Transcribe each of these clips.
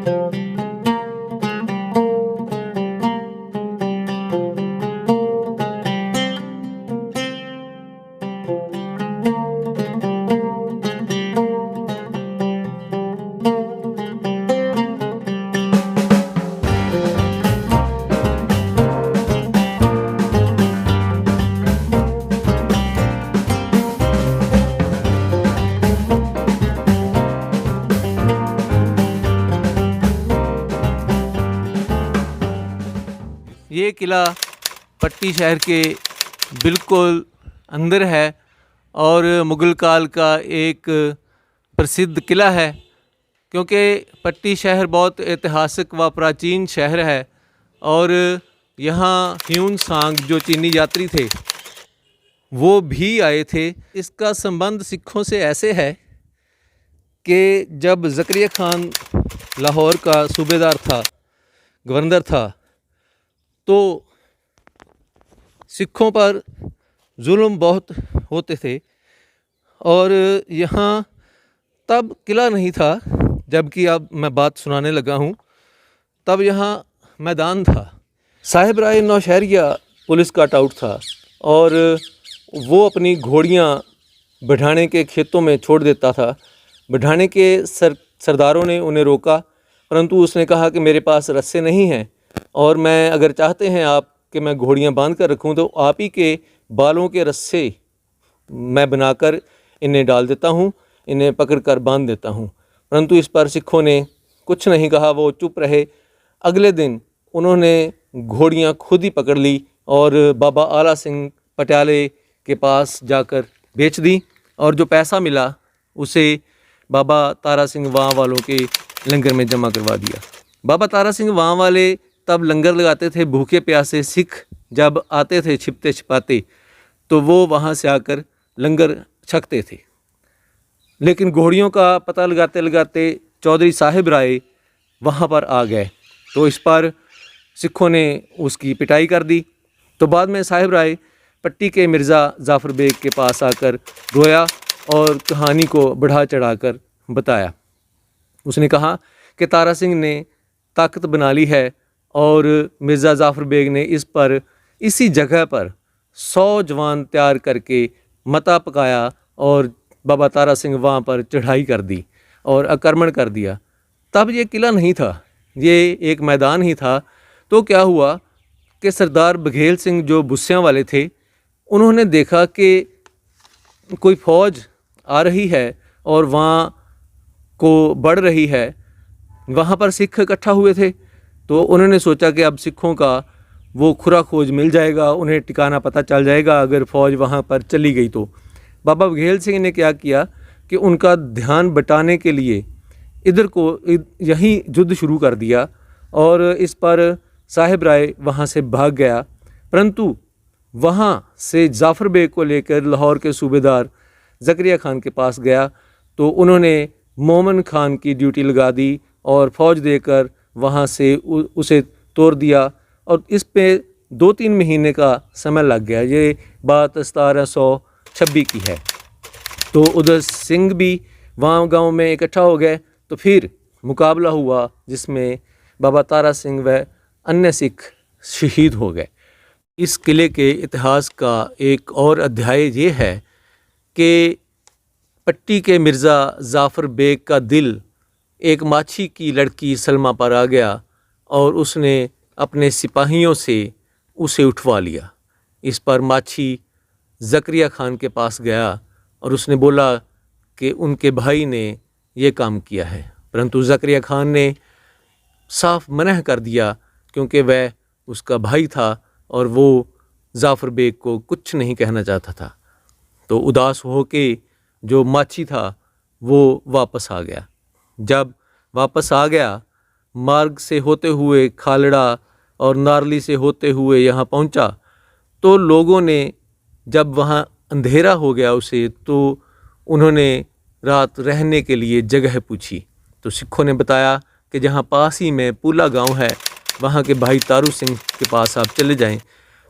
ये किला पट्टी शहर के बिल्कुल अंदर है और मुग़ल काल का एक प्रसिद्ध किला है, क्योंकि पट्टी शहर बहुत ऐतिहासिक व प्राचीन शहर है और यहाँ ह्यून सांग जो चीनी यात्री थे वो भी आए थे। इसका संबंध सिखों से ऐसे है कि जब ज़करिया खान लाहौर का सूबेदार था, गवर्नर था, तो सिखों पर जुल्म बहुत होते थे और यहाँ तब किला नहीं था, जबकि अब मैं बात सुनाने लगा हूँ, तब यहाँ मैदान था। साहिब राय नौशहरिया पुलिस का टाउट था और वो अपनी घोड़ियाँ बढ़ाने के खेतों में छोड़ देता था। बढ़ाने के सरदारों ने उन्हें रोका, परंतु उसने कहा कि मेरे पास रस्से नहीं हैं और मैं अगर चाहते हैं आप कि मैं घोड़ियाँ बांध कर रखूँ तो आप ही के बालों के रस्से मैं बनाकर इन्हें डाल देता हूँ, इन्हें पकड़ कर बांध देता हूँ। परंतु इस पर सिखों ने कुछ नहीं कहा, वो चुप रहे। अगले दिन उन्होंने घोड़ियाँ खुद ही पकड़ ली और बाबा आला सिंह पटियाले के पास जाकर बेच दी और जो पैसा मिला उसे बाबा तारा सिंह वहाँ वालों के लंगर में जमा करवा दिया। बाबा तारा सिंह वहाँ वाले तब लंगर लगाते थे। भूखे प्यासे सिख जब आते थे छिपते छिपाते तो वो वहाँ से आकर लंगर छकते थे। लेकिन घोड़ियों का पता लगाते लगाते चौधरी साहिब राय वहाँ पर आ गए, तो इस पर सिखों ने उसकी पिटाई कर दी। तो बाद में साहिब राय पट्टी के मिर्ज़ा जाफ़र बेग के पास आकर रोया और कहानी को बढ़ा चढ़ाकर बताया। उसने कहा कि तारा सिंह ने ताकत बना ली है और मिर्ज़ा जाफ़र बेग ने इसी जगह पर 100 जवान तैयार करके मता पकाया और बाबा तारा सिंह वहाँ पर चढ़ाई कर दी और आक्रमण कर दिया। तब ये किला नहीं था, ये एक मैदान ही था। तो क्या हुआ कि सरदार बघेल सिंह जो बुस्सियाँ वाले थे, उन्होंने देखा कि कोई फ़ौज आ रही है और वहाँ को बढ़ रही है। वहाँ पर सिख इकट्ठा हुए थे, तो उन्होंने सोचा कि अब सिखों का वो खुरा खोज मिल जाएगा, उन्हें ठिकाना पता चल जाएगा अगर फ़ौज वहाँ पर चली गई तो। बाबा बघेल सिंह ने क्या किया कि उनका ध्यान बटाने के लिए इधर को यहीं युद्ध शुरू कर दिया और इस पर साहिब राय वहाँ से भाग गया। परंतु वहाँ से जाफ़र बेग को लेकर लाहौर के सूबेदार ज़करिया खान के पास गया, तो उन्होंने मोमन खान की ड्यूटी लगा दी और फ़ौज देकर वहाँ से उसे तोड़ दिया और इस पे 2-3 महीने का समय लग गया। ये बात 1726 की है। तो उधर सिंह भी वहाँ गांव में इकट्ठा हो गए, तो फिर मुकाबला हुआ जिसमें बाबा तारा सिंह व अन्य सिख शहीद हो गए। इस किले के इतिहास का एक और अध्याय ये है कि पट्टी के मिर्ज़ा जाफ़र बेग का दिल एक माछी की लड़की सलमा पर आ गया और उसने अपने सिपाहियों से उसे उठवा लिया। इस पर माछी ज़करिया खान के पास गया और उसने बोला कि उनके भाई ने ये काम किया है, परंतु ज़करिया खान ने साफ मना कर दिया क्योंकि वह उसका भाई था और वो जाफ़र बेग को कुछ नहीं कहना चाहता था। तो उदास हो के जो माछी था वो वापस आ गया। जब वापस आ गया, मार्ग से होते हुए खालड़ा और नारली से होते हुए यहाँ पहुँचा, तो लोगों ने जब वहाँ अंधेरा हो गया उसे, तो उन्होंने रात रहने के लिए जगह पूछी। तो सिखों ने बताया कि जहाँ पास ही में पूला गांव है, वहाँ के भाई तारू सिंह के पास आप चले जाएं।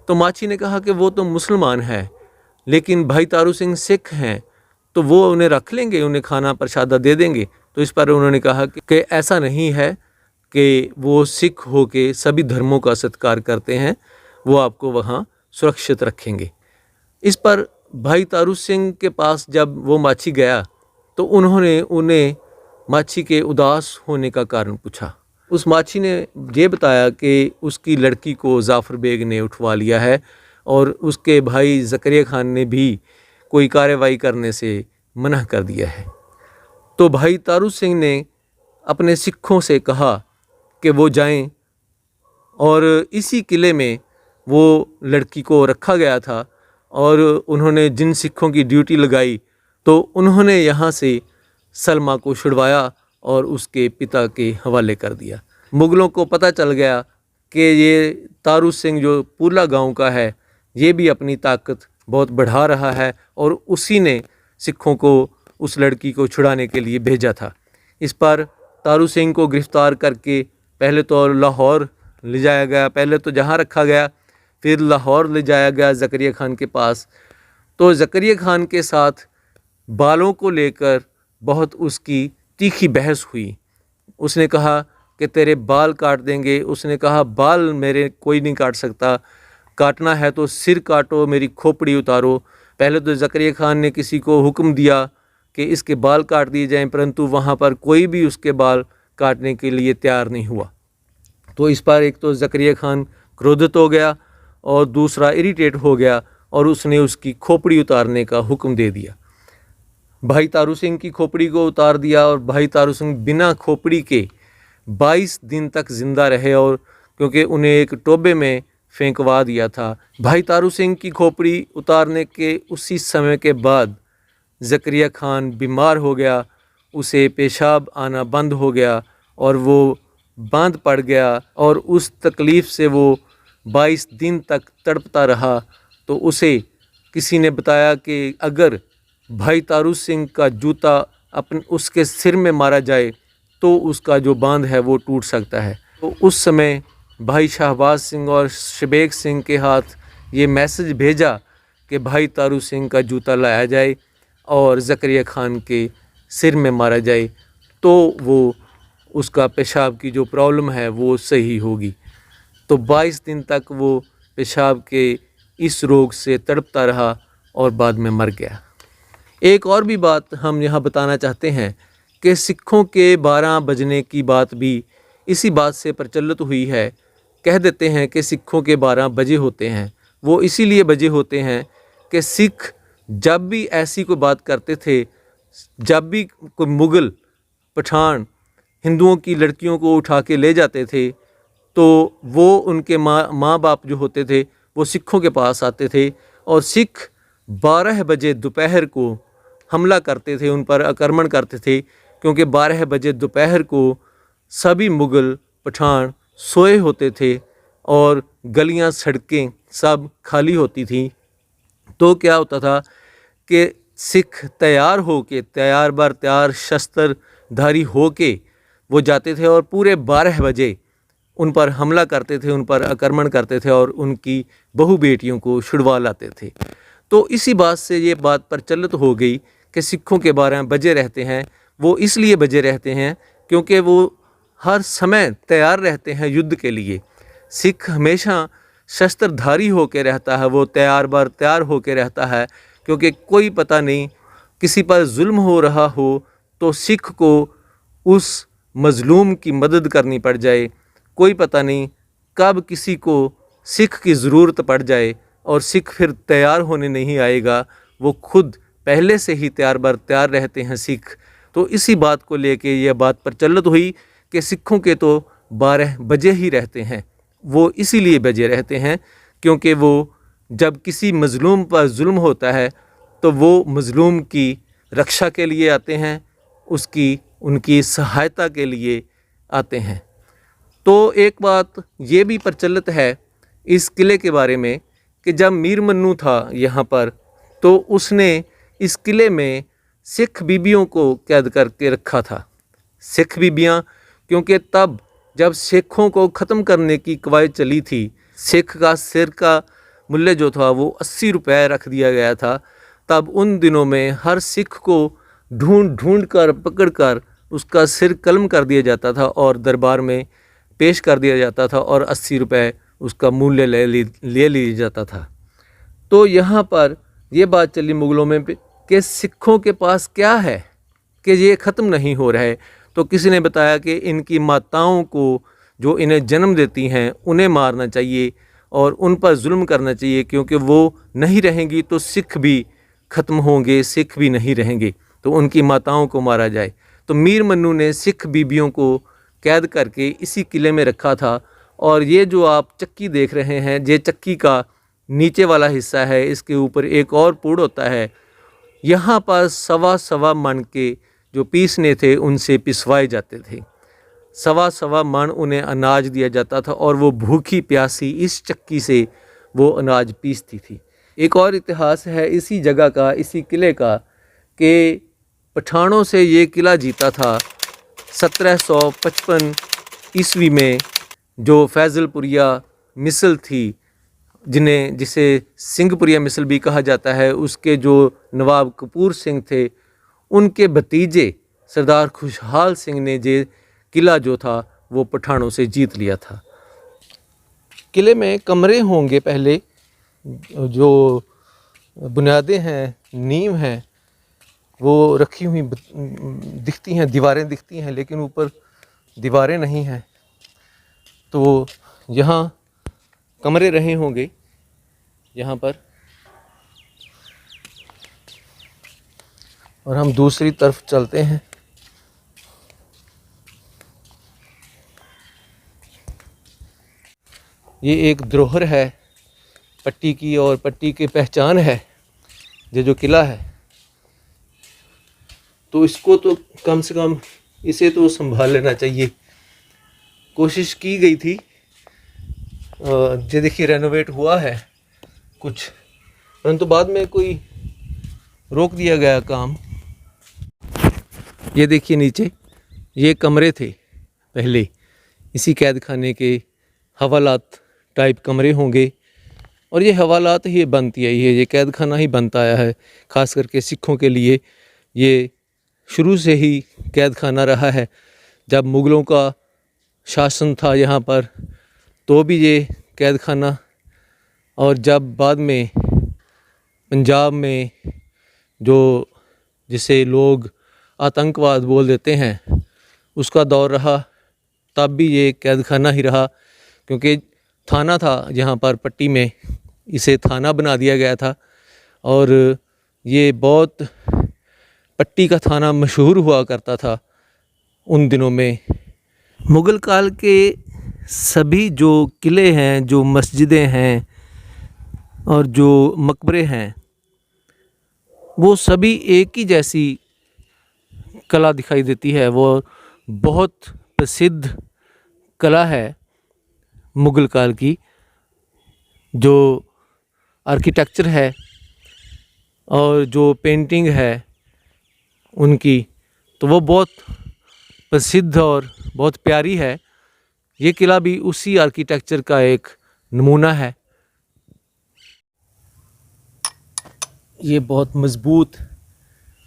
तो माछी ने कहा कि वो तो मुसलमान है, लेकिन भाई तारू सिंह सिख हैं, तो वो उन्हें रख लेंगे, उन्हें खाना प्रसादा दे देंगे। तो इस पर उन्होंने कहा कि ऐसा नहीं है, कि वो सिख हो के सभी धर्मों का सत्कार करते हैं, वो आपको वहाँ सुरक्षित रखेंगे। इस पर भाई तारू सिंह के पास जब वो माछी गया तो उन्होंने उन्हें माछी के उदास होने का कारण पूछा। उस माछी ने ये बताया कि उसकी लड़की को जाफ़र बेग ने उठवा लिया है और उसके भाई ज़करिया खान ने भी कोई कार्रवाई करने से मना कर दिया है। तो भाई तारू सिंह ने अपने सिखों से कहा कि वो जाएं, और इसी किले में वो लड़की को रखा गया था। और उन्होंने जिन सिखों की ड्यूटी लगाई तो उन्होंने यहाँ से सलमा को छुड़वाया और उसके पिता के हवाले कर दिया। मुग़लों को पता चल गया कि ये तारू सिंह जो पूला गांव का है, ये भी अपनी ताकत बहुत बढ़ा रहा है, और उसी ने सिखों को उस लड़की को छुड़ाने के लिए भेजा था। इस पर तारू सिंह को गिरफ़्तार करके पहले तो लाहौर ले जाया गया, पहले तो जहाँ रखा गया, फिर लाहौर ले जाया गया ज़करिया खान के पास। तो ज़करिया खान के साथ बालों को लेकर बहुत उसकी तीखी बहस हुई। उसने कहा कि तेरे बाल काट देंगे। उसने कहा बाल मेरे कोई नहीं काट सकता, काटना है तो सिर काटो, मेरी खोपड़ी उतारो। पहले तो ज़करिया खान ने किसी को हुक्म दिया कि इसके बाल काट दिए जाएं, परंतु वहाँ पर कोई भी उसके बाल काटने के लिए तैयार नहीं हुआ। तो इस पर एक तो ज़करिया खान क्रोधित हो गया और दूसरा इरिटेट हो गया और उसने उसकी खोपड़ी उतारने का हुक्म दे दिया। भाई तारू सिंह की खोपड़ी को उतार दिया और भाई तारू सिंह बिना खोपड़ी के 22 दिन तक ज़िंदा रहे, और क्योंकि उन्हें एक टोबे में फेंकवा दिया था। भाई तारू सिंह की खोपड़ी उतारने के उसी समय के बाद ज़करिया खान बीमार हो गया, उसे पेशाब आना बंद हो गया और वो बांध पड़ गया, और उस तकलीफ़ से वो 22 दिन तक तड़पता रहा। तो उसे किसी ने बताया कि अगर भाई तारू सिंह का जूता उसके सिर में मारा जाए तो उसका जो बांध है वो टूट सकता है। तो उस समय भाई शाहबाज सिंह और शबेग सिंह के हाथ ये मैसेज भेजा कि भाई तारू सिंह का जूता लाया जाए और ज़करिया खान के सिर में मारा जाए, तो वो उसका पेशाब की जो प्रॉब्लम है वो सही होगी। तो 22 दिन तक वो पेशाब के इस रोग से तड़पता रहा और बाद में मर गया। एक और भी बात हम यहाँ बताना चाहते हैं कि सिखों के 12 बजने की बात भी इसी बात से प्रचलित हुई है। कह देते हैं कि सिखों के 12 बजे होते हैं। वो इसीलिए बजे होते हैं कि सिख जब भी ऐसी कोई बात करते थे, जब भी कोई मुग़ल पठान हिंदुओं की लड़कियों को उठा के ले जाते थे, तो वो उनके माँ बाप जो होते थे वो सिखों के पास आते थे और सिख 12 बजे दोपहर को हमला करते थे, उन पर आक्रमण करते थे, क्योंकि 12 बजे दोपहर को सभी मुग़ल पठान सोए होते थे और गलियां सड़कें सब खाली होती थीं। तो क्या होता था कि सिख तैयार हो के, तैयार बर तैयार शस्त्रधारी हो के वो जाते थे और पूरे 12 बजे उन पर हमला करते थे, उन पर आक्रमण करते थे और उनकी बहू बेटियों को छुड़वा लाते थे। तो इसी बात से ये बात प्रचलित हो गई कि सिखों के 12 बजे रहते हैं। वो इसलिए बजे रहते हैं क्योंकि वो हर समय तैयार रहते हैं युद्ध के लिए। सिख हमेशा शस्त्रधारी होकर रहता है, वो तैयार बर तैयार होकर रहता है, क्योंकि कोई पता नहीं किसी पर जुल्म हो रहा हो तो सिख को उस मज़लूम की मदद करनी पड़ जाए। कोई पता नहीं कब किसी को सिख की ज़रूरत पड़ जाए और सिख फिर तैयार होने नहीं आएगा। वो खुद पहले से ही तैयार बर तैयार रहते हैं सिख। तो इसी बात को लेके यह बात प्रचलित हुई कि सिखों के तो 12 बजे ही रहते हैं। वो इसीलिए बजे रहते हैं क्योंकि वो जब किसी मज़लूम पर जुल्म होता है तो वो मज़लूम की रक्षा के लिए आते हैं, उनकी सहायता के लिए आते हैं। तो एक बात ये भी प्रचलित है इस किले के बारे में कि जब मीर मन्नू था यहाँ पर, तो उसने इस किले में सिख बीबियों को कैद करके रखा था। सिख बीबियाँ, क्योंकि तब जब सिखों को ख़त्म करने की कवायद चली थी, सिख का सिर का मूल्य जो था वो 80 रुपये रख दिया गया था। तब उन दिनों में हर सिख को ढूंढ कर पकड़ कर उसका सिर कलम कर दिया जाता था और दरबार में पेश कर दिया जाता था और 80 रुपये उसका मूल्य ले लिया जाता था। तो यहाँ पर ये बात चली मुग़लों में कि सिखों के पास क्या है कि ये ख़त्म नहीं हो रहा है। तो किसी ने बताया कि इनकी माताओं को जो इन्हें जन्म देती हैं उन्हें मारना चाहिए और उन पर जुल्म करना चाहिए, क्योंकि वो नहीं रहेंगी तो सिख भी ख़त्म होंगे, सिख भी नहीं रहेंगे, तो उनकी माताओं को मारा जाए। तो मीर मन्नू ने सिख बीबियों को कैद करके इसी किले में रखा था। और ये जो आप चक्की देख रहे हैं, ये चक्की का नीचे वाला हिस्सा है, इसके ऊपर एक और पुड़ होता है। यहाँ पर सवा मन के जो पीसने थे उनसे पिसवाए जाते थे। सवा मन उन्हें अनाज दिया जाता था और वो भूखी प्यासी इस चक्की से वो अनाज पीसती थी। एक और इतिहास है इसी जगह का, इसी किले का, कि पठानों से ये किला जीता था 1755 ईस्वी में। जो फैज़लपुरिया मिसल थी, जिसे सिंहपुरिया मिसल भी कहा जाता है, उसके जो नवाब कपूर सिंह थे, उनके भतीजे सरदार खुशहाल सिंह ने ये किला जो था वो पठानों से जीत लिया था। किले में कमरे होंगे, पहले जो बुनियादें हैं, नींव हैं, वो रखी हुई दिखती हैं, दीवारें दिखती हैं, लेकिन ऊपर दीवारें नहीं हैं। तो यहाँ कमरे रहे होंगे यहाँ पर। और हम दूसरी तरफ चलते हैं। ये एक धरोहर है पट्टी की, और पट्टी की पहचान है ये जो किला है। तो इसको तो कम से कम इसे तो संभाल लेना चाहिए। कोशिश की गई थी, ये देखिए रेनोवेट हुआ है कुछ, परंतु बाद में कोई रोक दिया गया काम। ये देखिए नीचे ये कमरे थे पहले, इसी कैद खाने के हवालात टाइप कमरे होंगे। और ये हवालात ही बनती आई है, ये कैद खाना ही बनता आया है, ख़ास करके सिखों के लिए ये शुरू से ही कैद खाना रहा है। जब मुग़लों का शासन था यहाँ पर तो भी ये कैद खाना, और जब बाद में पंजाब में जो जिसे लोग आतंकवाद बोल देते हैं उसका दौर रहा, तब भी ये कैद खाना ही रहा। क्योंकि थाना था यहाँ पर पट्टी में, इसे थाना बना दिया गया था। और ये बहुत पट्टी का थाना मशहूर हुआ करता था उन दिनों में। मुग़ल काल के सभी जो किले हैं, जो मस्जिदें हैं और जो मकबरे हैं, वो सभी एक ही जैसी कला दिखाई देती है। वो बहुत प्रसिद्ध कला है मुग़ल काल की, जो आर्किटेक्चर है और जो पेंटिंग है उनकी, तो वो बहुत प्रसिद्ध और बहुत प्यारी है। ये किला भी उसी आर्किटेक्चर का एक नमूना है। ये बहुत मज़बूत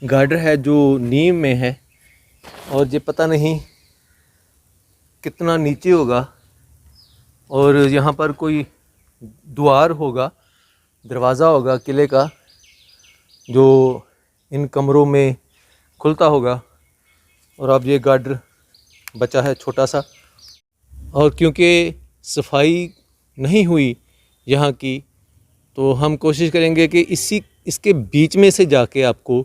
गार्डर है जो नीम में है, और ये पता नहीं कितना नीचे होगा। और यहाँ पर कोई द्वार होगा, दरवाज़ा होगा किले का, जो इन कमरों में खुलता होगा। और अब ये गार्डर बचा है छोटा सा। और क्योंकि सफाई नहीं हुई यहाँ की, तो हम कोशिश करेंगे कि इसके बीच में से जाके आपको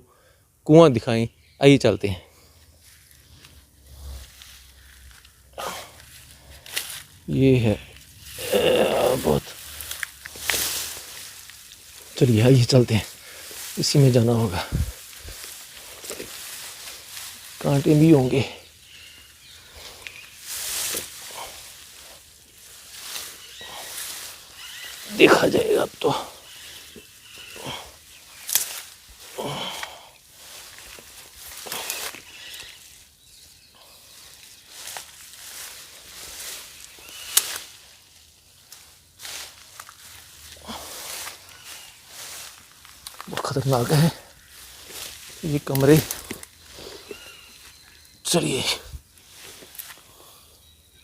कुआं दिखाएं। आइए चलते हैं। ये है बहुत, चलिए आइए चलते हैं, इसी में जाना होगा। कांटे भी होंगे। देखा जाएगा अब तो। बहुत खतरनाक है ये कमरे। चलिए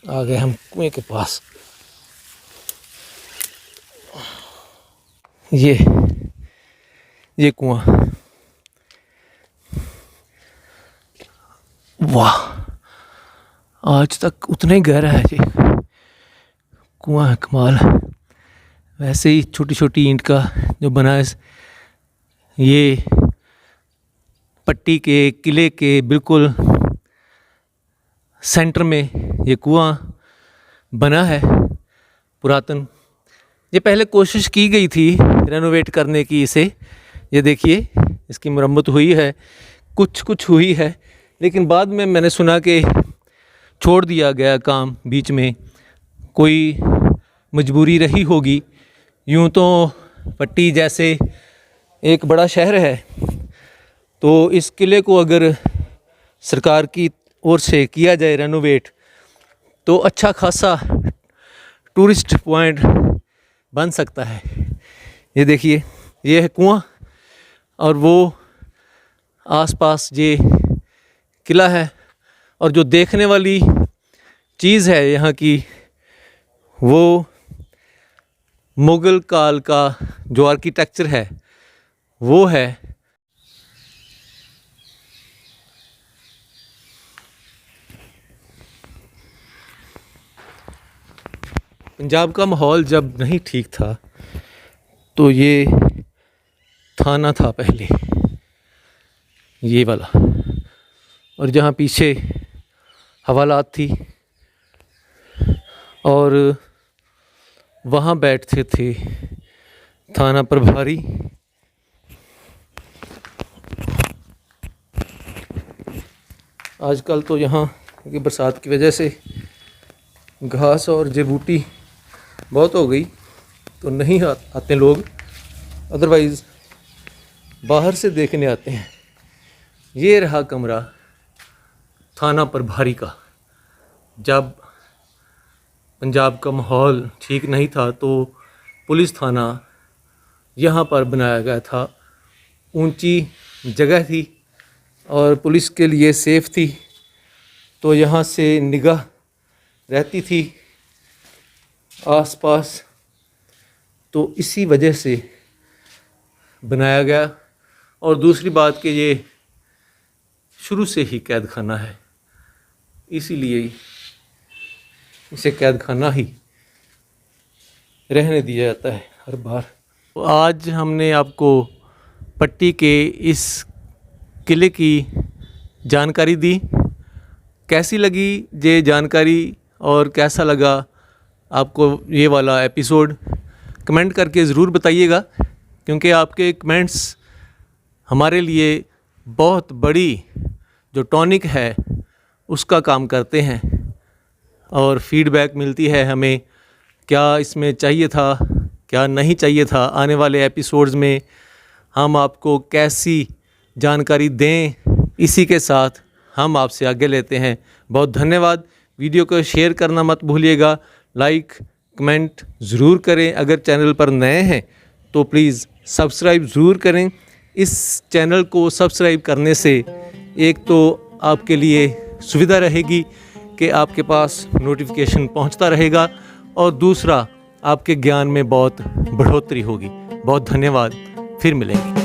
आ गए हम कुएं के पास। ये कुआं, वाह, आज तक उतना ही गहरा है जी कुआं है, कमाल। वैसे ही छोटी छोटी ईंट का जो बना है, ये पट्टी के किले के बिल्कुल सेंटर में ये कुआं बना है पुरातन। ये पहले कोशिश की गई थी रेनोवेट करने की इसे, ये देखिए इसकी मरम्मत हुई है, कुछ हुई है, लेकिन बाद में मैंने सुना कि छोड़ दिया गया काम बीच में, कोई मजबूरी रही होगी। यूँ तो पट्टी जैसे एक बड़ा शहर है, तो इस किले को अगर सरकार की ओर से किया जाए रेनोवेट तो अच्छा खासा टूरिस्ट पॉइंट बन सकता है। ये देखिए, ये है कुआं और वो आसपास ये किला है, और जो देखने वाली चीज़ है यहाँ की वो मुग़ल काल का जो आर्किटेक्चर है वो है। पंजाब का माहौल जब नहीं ठीक था तो ये थाना था पहले, ये वाला, और जहाँ पीछे हवालात थी और वहाँ बैठते थे थाना प्रभारी। आजकल तो यहाँ क्योंकि बरसात की वजह से घास और जड़बूटी बहुत हो गई तो नहीं आते लोग, अदरवाइज़ बाहर से देखने आते हैं। ये रहा कमरा थाना प्रभारी का। जब पंजाब का माहौल ठीक नहीं था तो पुलिस थाना यहाँ पर बनाया गया था। ऊंची जगह थी और पुलिस के लिए सेफ थी, तो यहाँ से निगाह रहती थी आसपास, तो इसी वजह से बनाया गया। और दूसरी बात कि ये शुरू से ही कैद खाना है, इसीलिए इसे कैद खाना ही रहने दिया जाता है हर बार। तो आज हमने आपको पट्टी के इस किले की जानकारी दी। कैसी लगी ये जानकारी और कैसा लगा आपको ये वाला एपिसोड, कमेंट करके ज़रूर बताइएगा, क्योंकि आपके कमेंट्स हमारे लिए बहुत बड़ी जो टॉनिक है उसका काम करते हैं, और फीडबैक मिलती है हमें क्या इसमें चाहिए था, क्या नहीं चाहिए था। आने वाले एपिसोड्स में हम आपको कैसी जानकारी दें, इसी के साथ हम आपसे आगे लेते हैं। बहुत धन्यवाद। वीडियो को शेयर करना मत भूलिएगा, लाइक कमेंट ज़रूर करें। अगर चैनल पर नए हैं तो प्लीज़ सब्सक्राइब ज़रूर करें। इस चैनल को सब्सक्राइब करने से एक तो आपके लिए सुविधा रहेगी कि आपके पास नोटिफिकेशन पहुंचता रहेगा, और दूसरा आपके ज्ञान में बहुत बढ़ोतरी होगी। बहुत धन्यवाद, फिर मिलेंगे।